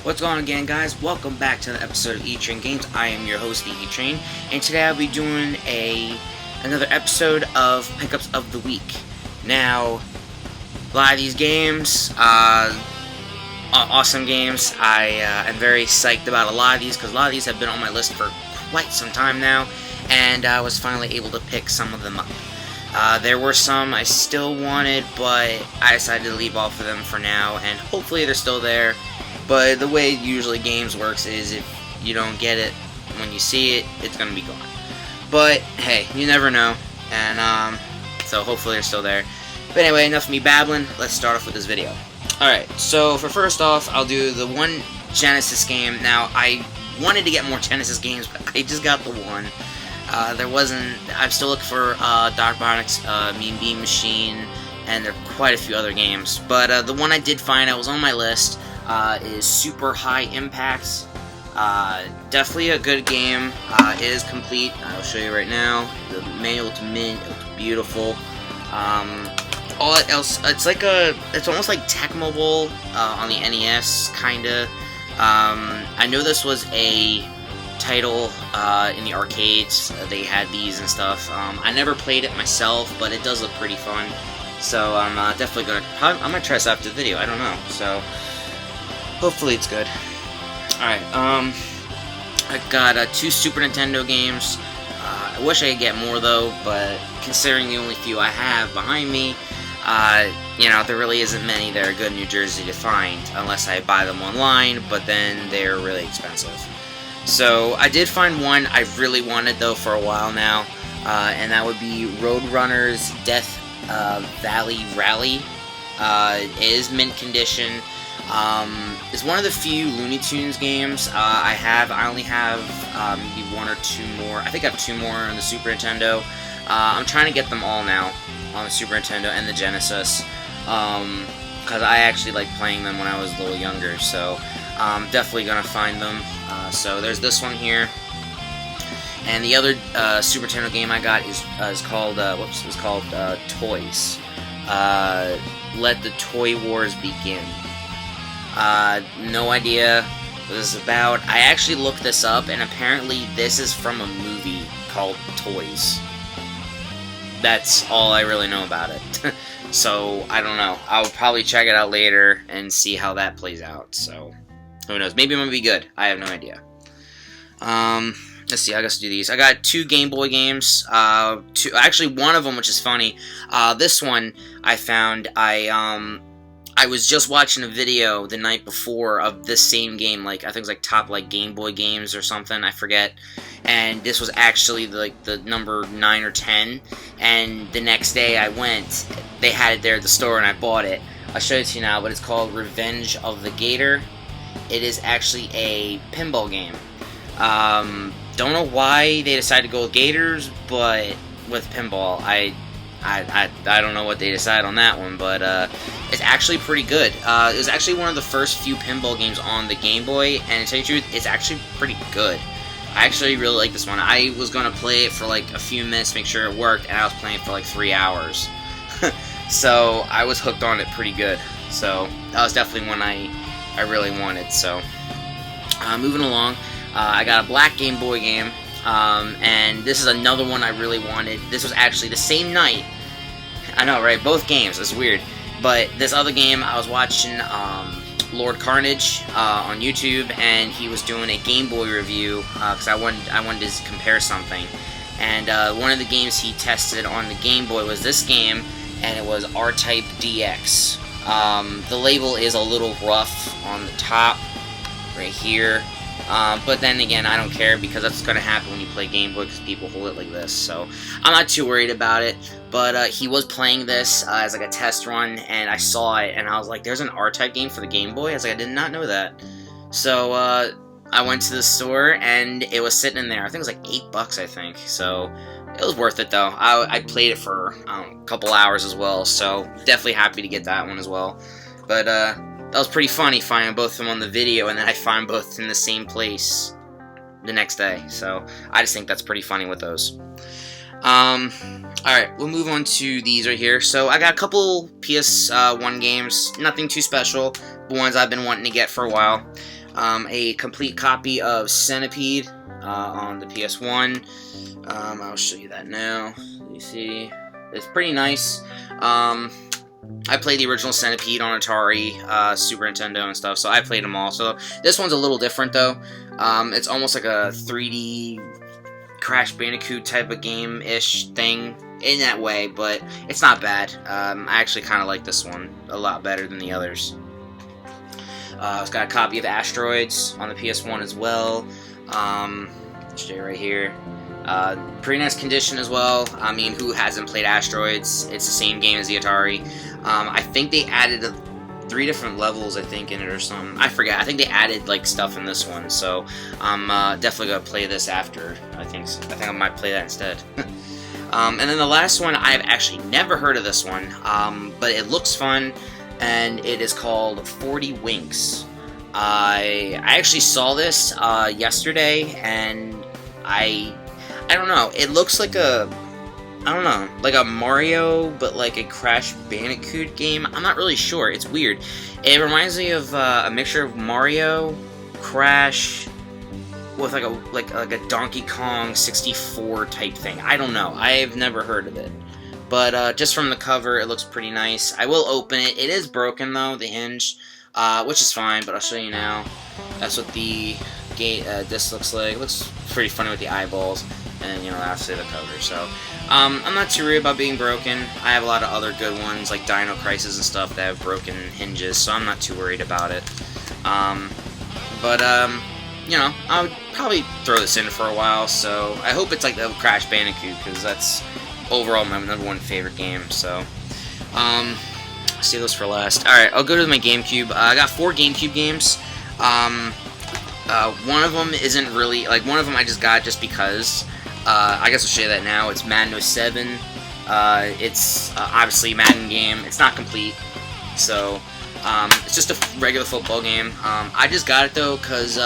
What's going on again, guys? Welcome back to another episode of E-Train Games. I am your host, the E-Train, and today I'll be doing another episode of Pickups of the Week. Now, a lot of these games, awesome games. I am very psyched about a lot of these, because a lot of these have been on my list for quite some time now, and I was finally able to pick some of them up. There were some I still wanted, but I decided to leave off of them for now, and hopefully they're still there. But the way usually games works is if you don't get it when you see it, it's going to be gone. But hey, you never know, and so hopefully they're still there. But anyway, enough of me babbling, let's start off with this video. Alright, so for first off, I'll do the one Genesis game. Now, I wanted to get more Genesis games, but I just got the one. I'm still looking for Dr. Robotnik's Mean Bean Machine, and there are quite a few other games. But the one I did find, I was on my list, is Super High Impact. Definitely a good game. It is complete. I'll show you right now. The manual to mint, it looks beautiful. All else, it's almost like Tecmo Bowl on the NES, kinda. I know this was a title in the arcades. They had these and stuff. I never played it myself, but it does look pretty fun. So I'm definitely I'm gonna try this after the video. I don't know. So hopefully it's good. Alright, I got 2 Super Nintendo games. I wish I could get more though, but considering the only few I have behind me, you know, there really isn't many that are good in New Jersey to find, unless I buy them online, but then they're really expensive. So I did find one I really wanted though for a while now, and that would be Roadrunner's Death Valley Rally. It is mint condition. It's one of the few Looney Tunes games I only have maybe 1 or 2 more. I think I have 2 more on the Super Nintendo. I'm trying to get them all now on the Super Nintendo and the Genesis, because I actually liked playing them when I was a little younger, so I'm definitely gonna find them. So there's this one here, and the other Super Nintendo game I got is called Toys. Let the Toy Wars Begin. No idea what this is about. I actually looked this up, and apparently this is from a movie called Toys. That's all I really know about it. So, I don't know. I'll probably check it out later and see how that plays out. So, who knows? Maybe it might be good. I have no idea. Let's see, I guess do these. I got 2 Game Boy games. Actually, one of them, which is funny. This one I found. I was just watching a video the night before of this same game, I think it was top Game Boy games or something, I forget. And this was actually the number 9 or 10. And the next day I went, they had it there at the store and I bought it. I'll show it to you now, but it's called Revenge of the Gator. It is actually a pinball game. Don't know why they decided to go with gators, but with pinball, I don't know what they decided on that one, but it's actually pretty good. It was actually one of the first few pinball games on the Game Boy, and to tell you the truth, it's actually pretty good. I actually really like this one. I was going to play it for a few minutes, make sure it worked, and I was playing it for 3 hours. So I was hooked on it pretty good. So that was definitely one I really wanted. So moving along, I got a black Game Boy game. And this is another one I really wanted. This was actually the same night. I know, right? Both games. It's weird. But this other game, I was watching Lord Carnage on YouTube, and he was doing a Game Boy review because I wanted to compare something. And one of the games he tested on the Game Boy was this game, and it was R-Type DX. The label is a little rough on the top, right here. But then again, I don't care, because that's going to happen when you play Game Boy, because people hold it like this, so I'm not too worried about it. But he was playing this as a test run, and I saw it, and I was like, there's an R-Type game for the Game Boy? I was like, I did not know that. So I went to the store, and it was sitting in there. I think it was $8, I think, so it was worth it, though. I played it for a couple hours as well, so definitely happy to get that one as well. But that was pretty funny, finding both of them on the video, and then I find both in the same place the next day. So I just think that's pretty funny with those. Alright, we'll move on to these right here. So I got a couple PS1 games, nothing too special, but ones I've been wanting to get for a while. a complete copy of Centipede on the PS1. I'll show you that now. You see, it's pretty nice. I played the original Centipede on Atari, Super Nintendo and stuff, so I played them all. So this one's a little different though. It's almost like a 3D Crash Bandicoot type of game-ish thing in that way, but it's not bad. I actually kind of like this one a lot better than the others. It's got a copy of Asteroids on the PS1 as well. Stay right here. Pretty nice condition as well. I mean, who hasn't played Asteroids? It's the same game as the Atari. I think they added 3 different levels, I think, in it or something. I forget. I think they added like stuff in this one, so I'm definitely gonna play this after. I think I might play that instead. And then the last one, I've actually never heard of this one, but it looks fun, and it is called 40 Winks. I actually saw this yesterday, and I don't know. It looks like like a Mario, but like a Crash Bandicoot game. I'm not really sure. It's weird. It reminds me of a mixture of Mario, Crash, with like a Donkey Kong 64 type thing. I don't know. I've never heard of it. But just from the cover, it looks pretty nice. I will open it. It is broken though, the hinge, which is fine. But I'll show you now. That's what the disc looks like. It looks pretty funny with the eyeballs. And, you know, obviously the cover, so I'm not too worried about being broken. I have a lot of other good ones, like Dino Crisis and stuff, that have broken hinges, so I'm not too worried about it. You know, I would probably throw this in for a while, so I hope it's like the Crash Bandicoot, because that's overall my #1 favorite game, so save those for last. Alright, I'll go to my GameCube. I got 4 GameCube games. One of them isn't really, like, one of them I just got just because. I guess I'll show you that now. It's Madden 07. It's obviously a Madden game. It's not complete, so it's just a regular football game. I just got it though because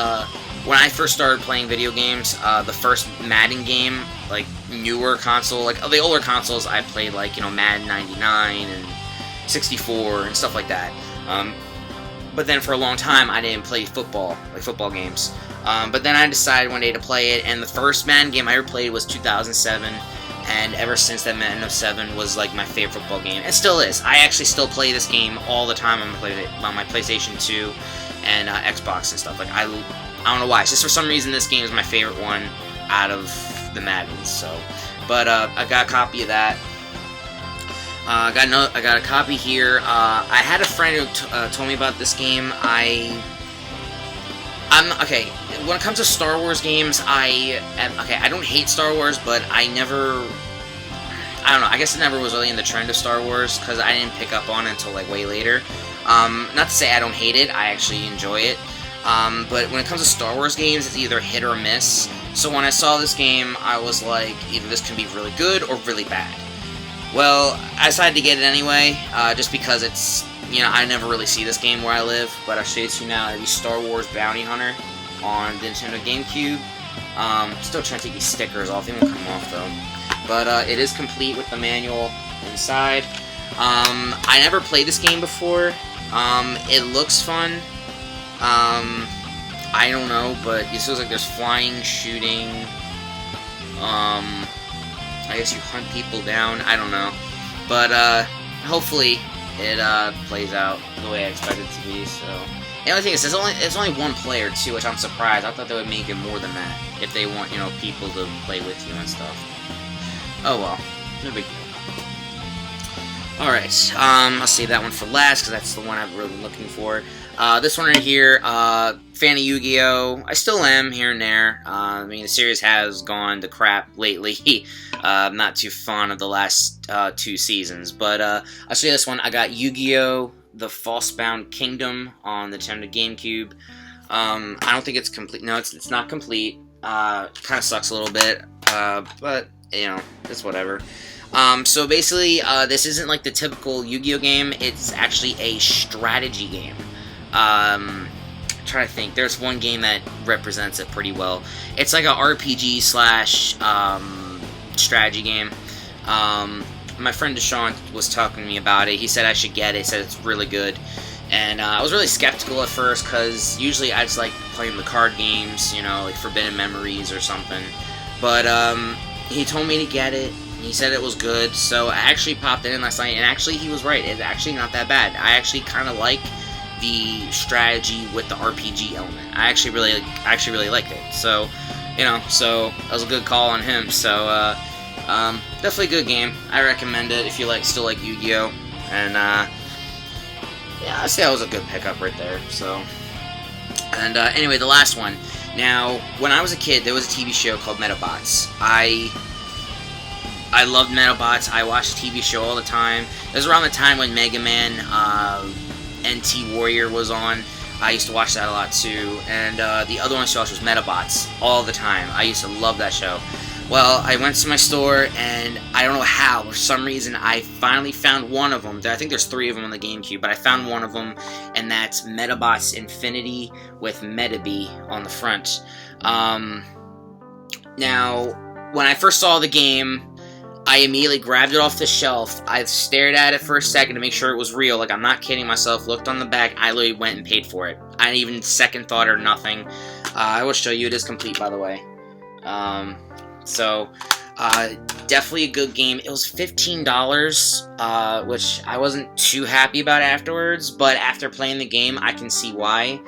when I first started playing video games, the first Madden game, like newer console, like the older consoles, I played like, you know, Madden 99 and 64 and stuff like that. But then for a long time, I didn't play football, like football games. But then I decided one day to play it, and the first Madden game I ever played was 2007, and ever since that, Madden 07 was like my favorite football game. It still is. I actually still play this game all the time on my PlayStation 2 and Xbox and stuff. Like I don't know why. It's just for some reason this game is my favorite one out of the Maddens. So, but I got a copy of that. I got a copy here. I had a friend who told me about this game. I'm okay. When it comes to Star Wars games, I don't hate Star Wars, but I don't know. I guess it never was really in the trend of Star Wars because I didn't pick up on it until like way later. Not to say I don't hate it. I actually enjoy it. But when it comes to Star Wars games, it's either hit or miss. So when I saw this game, I was like, either this can be really good or really bad. Well, I decided to get it anyway, just because it's, you know, I never really see this game where I live, but I'll show it to you now. It's Star Wars Bounty Hunter on the Nintendo GameCube. Still trying to take these stickers off. They won't come off, though. But it is complete with the manual inside. I never played this game before. It looks fun. I don't know, but it feels like there's flying, shooting. I guess you hunt people down. I don't know. But hopefully it plays out the way I expect it to be. So the only thing is, it's only one player too, which I'm surprised. I thought they would make it more than that if they want, you know, people to play with you and stuff. Oh well, no big deal. Alright, I'll save that one for last, because that's the one I'm really looking for. This one right here, fan of Yu-Gi-Oh! I still am, here and there. I mean, the series has gone to crap lately. I'm not too fond of the last 2 seasons, but I'll show you this one. I got Yu-Gi-Oh! The Falsebound Kingdom on the Nintendo GameCube. I don't think it's complete. No, it's not complete. Kind of sucks a little bit, but, you know, it's whatever. So basically, this isn't like the typical Yu-Gi-Oh! Game. It's actually a strategy game. I'm trying to think. There's one game that represents it pretty well. It's like a RPG slash strategy game. My friend Deshaun was talking to me about it. He said I should get it. He said it's really good. And I was really skeptical at first because usually I just like playing the card games, you know, like Forbidden Memories or something. But he told me to get it. He said it was good, so I actually popped it in last night, and actually he was right. It's actually not that bad. I actually kind of like the strategy with the RPG element. I actually really liked it. So, you know, so that was a good call on him. So, definitely a good game. I recommend it if you still like Yu-Gi-Oh! And yeah, I'd say that was a good pickup right there. So, and anyway, the last one. Now, when I was a kid, there was a TV show called Medabots. I loved Medabots. I watched the TV show all the time. It was around the time when Mega Man NT Warrior was on. I used to watch that a lot too. And the other one I watched was Medabots all the time. I used to love that show. Well, I went to my store, and I don't know how, for some reason, I finally found one of them. I think there's 3 of them on the GameCube, but I found one of them, and that's Medabots Infinity with Metabee on the front. Now, when I first saw the game, I immediately grabbed it off the shelf. I stared at it for a second to make sure it was real. Like, I'm not kidding myself. Looked on the back. I literally went and paid for it. I didn't even second thought or nothing. I will show you. It is complete, by the way. So, definitely a good game. It was $15, which I wasn't too happy about afterwards, but after playing the game, I can see why.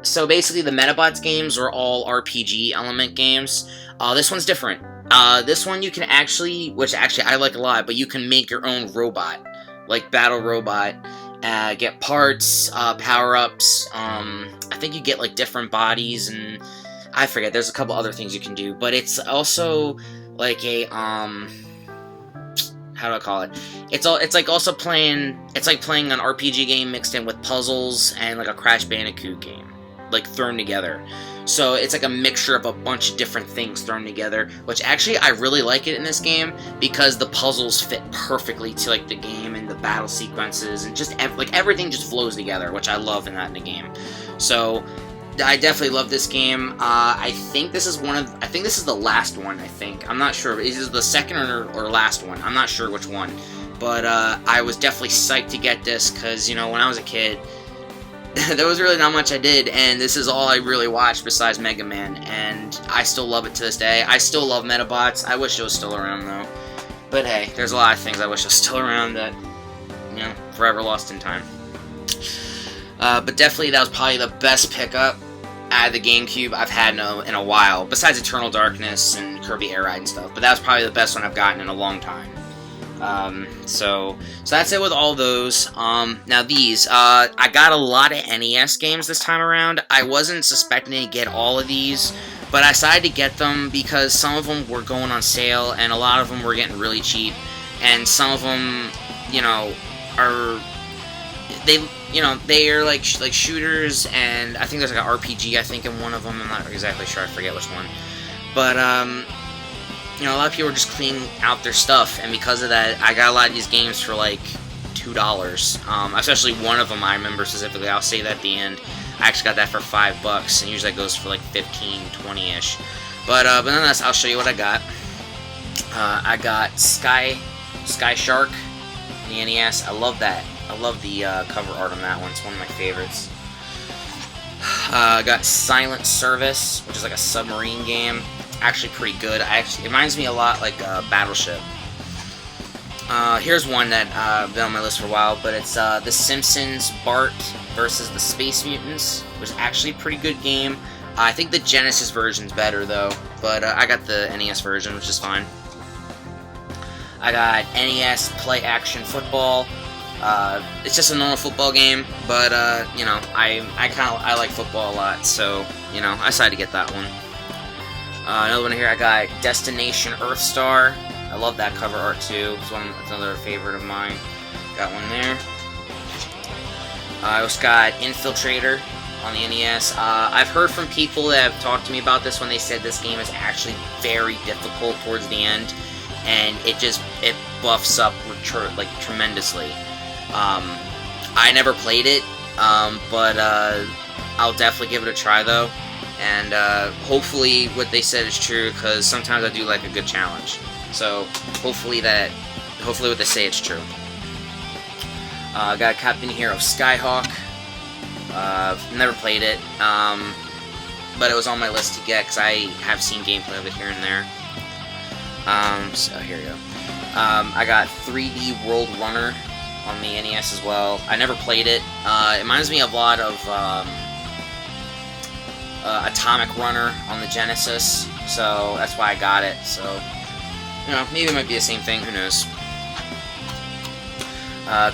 So basically, the Medabots games were all RPG element games. This one's different. This one you can actually, which actually I like a lot, but you can make your own robot, like Battle Robot, get parts, power-ups, I think you get, like, different bodies, and I forget, there's a couple other things you can do, but it's also, like, a, how do I call it? It's like playing an RPG game mixed in with puzzles and, like, a Crash Bandicoot game, like, thrown together. So it's like a mixture of a bunch of different things thrown together, which actually I really like it in this game because the puzzles fit perfectly to like the game and the battle sequences and just like everything just flows together, which I love in the game. So I definitely love this game. I think this is the last one. I'm not sure. This is the second or last one. I'm not sure which one, but I was definitely psyched to get this because you know when I was a kid. There was really not much I did, and this is all I really watched besides Mega Man, and I still love it to this day. I still love Medabots. I wish it was still around, though. But hey, there's a lot of things I wish was still around that, you know, forever lost in time. But definitely, that was probably the best pickup out of the GameCube I've had in a while, besides Eternal Darkness and Kirby Air Ride and stuff. But that was probably the best one I've gotten in a long time. So that's it with all those. Now these, I got a lot of NES games this time around. I wasn't suspecting to get all of these, but I decided to get them because some of them were going on sale, and a lot of them were getting really cheap, and some of them, you know, they are like shooters, and I think there's like an RPG, I think, in one of them. I'm not exactly sure, I forget which one, but, you know, a lot of people are just cleaning out their stuff, and because of that, I got a lot of these games for, like, $2. Especially one of them I remember specifically. I'll say that at the end. I actually got that for $5, and usually that goes for, like, 15, 20-ish. But nonetheless, I'll show you what I got. I got Sky Shark in the NES. I love that. I love the cover art on that one. It's one of my favorites. I got Silent Service, which is like a submarine game. Actually pretty good. It reminds me a lot like Battleship. Here's one that been on my list for a while, but it's The Simpsons Bart versus the Space Mutants, which is actually a pretty good game. I think the Genesis version's better though, but I got the NES version, which is fine. I got NES Play Action Football. It's just a normal football game, but you know, I like football a lot, so you know, I decided to get that one. Another one here, I got Destination Earthstar. I love that cover art too. It's another favorite of mine. Got one there. I also got Infiltrator on the NES. I've heard from people that have talked to me about this when they said this game is actually very difficult towards the end, and it buffs up like tremendously. I never played it, but I'll definitely give it a try though. And hopefully what they said is true, because sometimes I do like a good challenge. So hopefully what they say is true. Got a Captain Hero Skyhawk. Never played it, but it was on my list to get because I have seen gameplay of it here and there. So here we go. I got 3D World Runner on the NES as well. I never played it. It reminds me of a lot of Atomic Runner on the Genesis, so that's why I got it. So, you know, maybe it might be the same thing, who knows.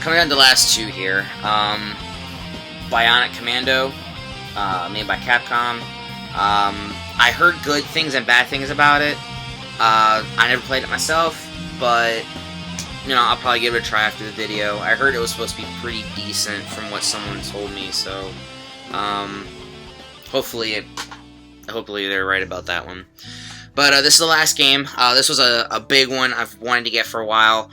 Coming down to the last two here. Bionic Commando, made by Capcom. I heard good things and bad things about it. I never played it myself, but, you know, I'll probably give it a try after the video. I heard it was supposed to be pretty decent from what someone told me, so, hopefully they're right about that one. But, this is the last game. This was a big one I've wanted to get for a while.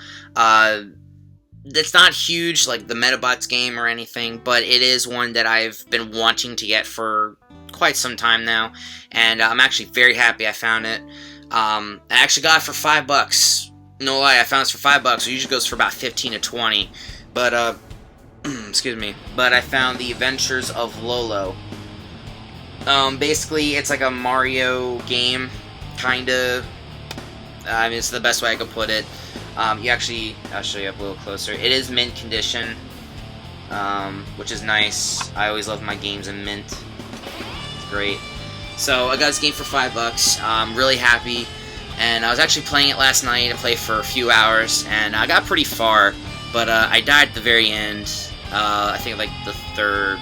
It's not huge, like the Medabots game or anything, but it is one that I've been wanting to get for quite some time now, and I'm actually very happy I found it. I actually got it for $5. No lie, I found this for $5. It usually goes for about 15 to 20, but excuse me. But I found The Adventures of Lolo. Basically, it's like a Mario game, kinda. I mean, it's the best way I could put it. I'll show you up a little closer. It is mint condition, which is nice. I always love my games in mint. It's great. So I got this game for $5. I'm really happy, and I was actually playing it last night. I played for a few hours, and I got pretty far, but I died at the very end. I think like the third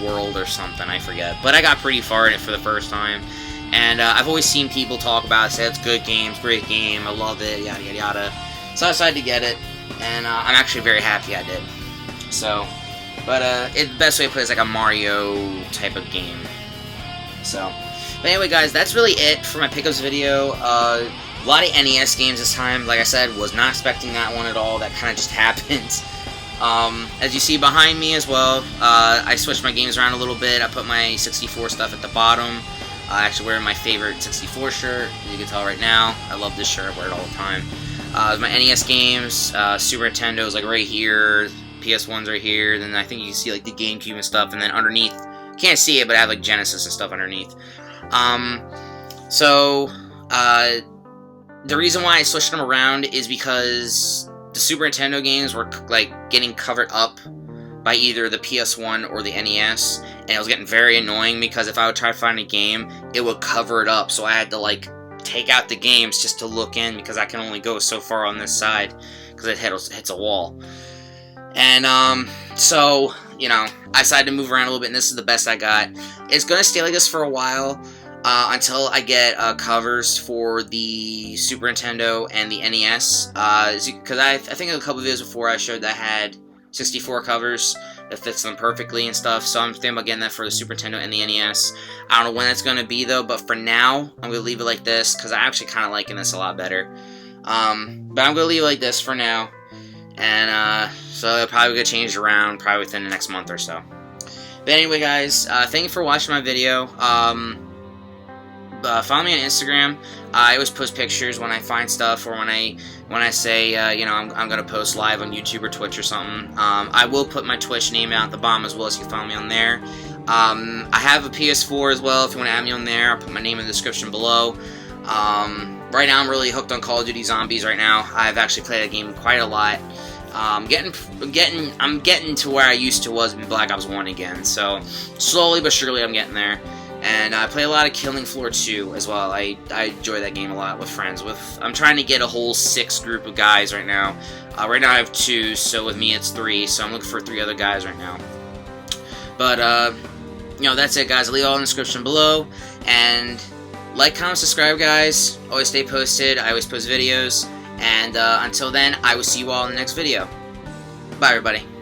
world or something, I forget. But I got pretty far in it for the first time. And I've always seen people talk about it, say it's good games, great game, I love it, yada yada yada. So I decided to get it, and I'm actually very happy I did. So, but the best way to put it is like a Mario type of game. So, but anyway guys, that's really it for my pickups video. A lot of NES games this time. Like I said, was not expecting that one at all. That kind of just happened. As you see behind me as well, I switched my games around a little bit. I put my 64 stuff at the bottom. Actually wearing my favorite 64 shirt, as you can tell right now. I love this shirt, I wear it all the time. My NES games, Super Nintendo's like right here, PS1's right here, then I think you can see like the GameCube and stuff, and then underneath, can't see it, but I have like Genesis and stuff underneath. The reason why I switched them around is because the Super Nintendo games were like getting covered up by either the PS1 or the NES, and it was getting very annoying because if I would try to find a game, it would cover it up, so I had to like take out the games just to look in because I can only go so far on this side because it hits a wall. And so, you know, I decided to move around a little bit, and this is the best I got. It's gonna stay like this for a while until I get covers for the Super Nintendo and the NES, because I think a couple of videos before I showed that I had 64 covers that fits them perfectly and stuff, so I'm thinking about getting that for the Super Nintendo and the NES. I don't know when that's going to be though, but for now, I'm going to leave it like this, because I actually kind of liking this a lot better. But I'm going to leave it like this for now, and so it'll probably get changed around probably within the next month or so. But anyway guys, thank you for watching my video. Follow me on Instagram. I always post pictures when I find stuff, or when I say, you know, I'm going to post live on YouTube or Twitch or something. I will put my Twitch name out at the bottom as well, so you can follow me on there. I have a PS4 as well. If you want to add me on there, I'll put my name in the description below. Right now, I'm really hooked on Call of Duty Zombies right now. I've actually played that game quite a lot. I'm getting to where I used to was in Black Ops 1 again. So slowly but surely, I'm getting there. And I play a lot of Killing Floor 2 as well. I enjoy that game a lot with friends. I'm trying to get a whole 6 group of guys right now. Right now I have 2, so with me it's 3. So I'm looking for 3 other guys right now. But, you know, that's it guys. I'll leave all in the description below. And like, comment, subscribe guys. Always stay posted. I always post videos. And until then, I will see you all in the next video. Bye everybody.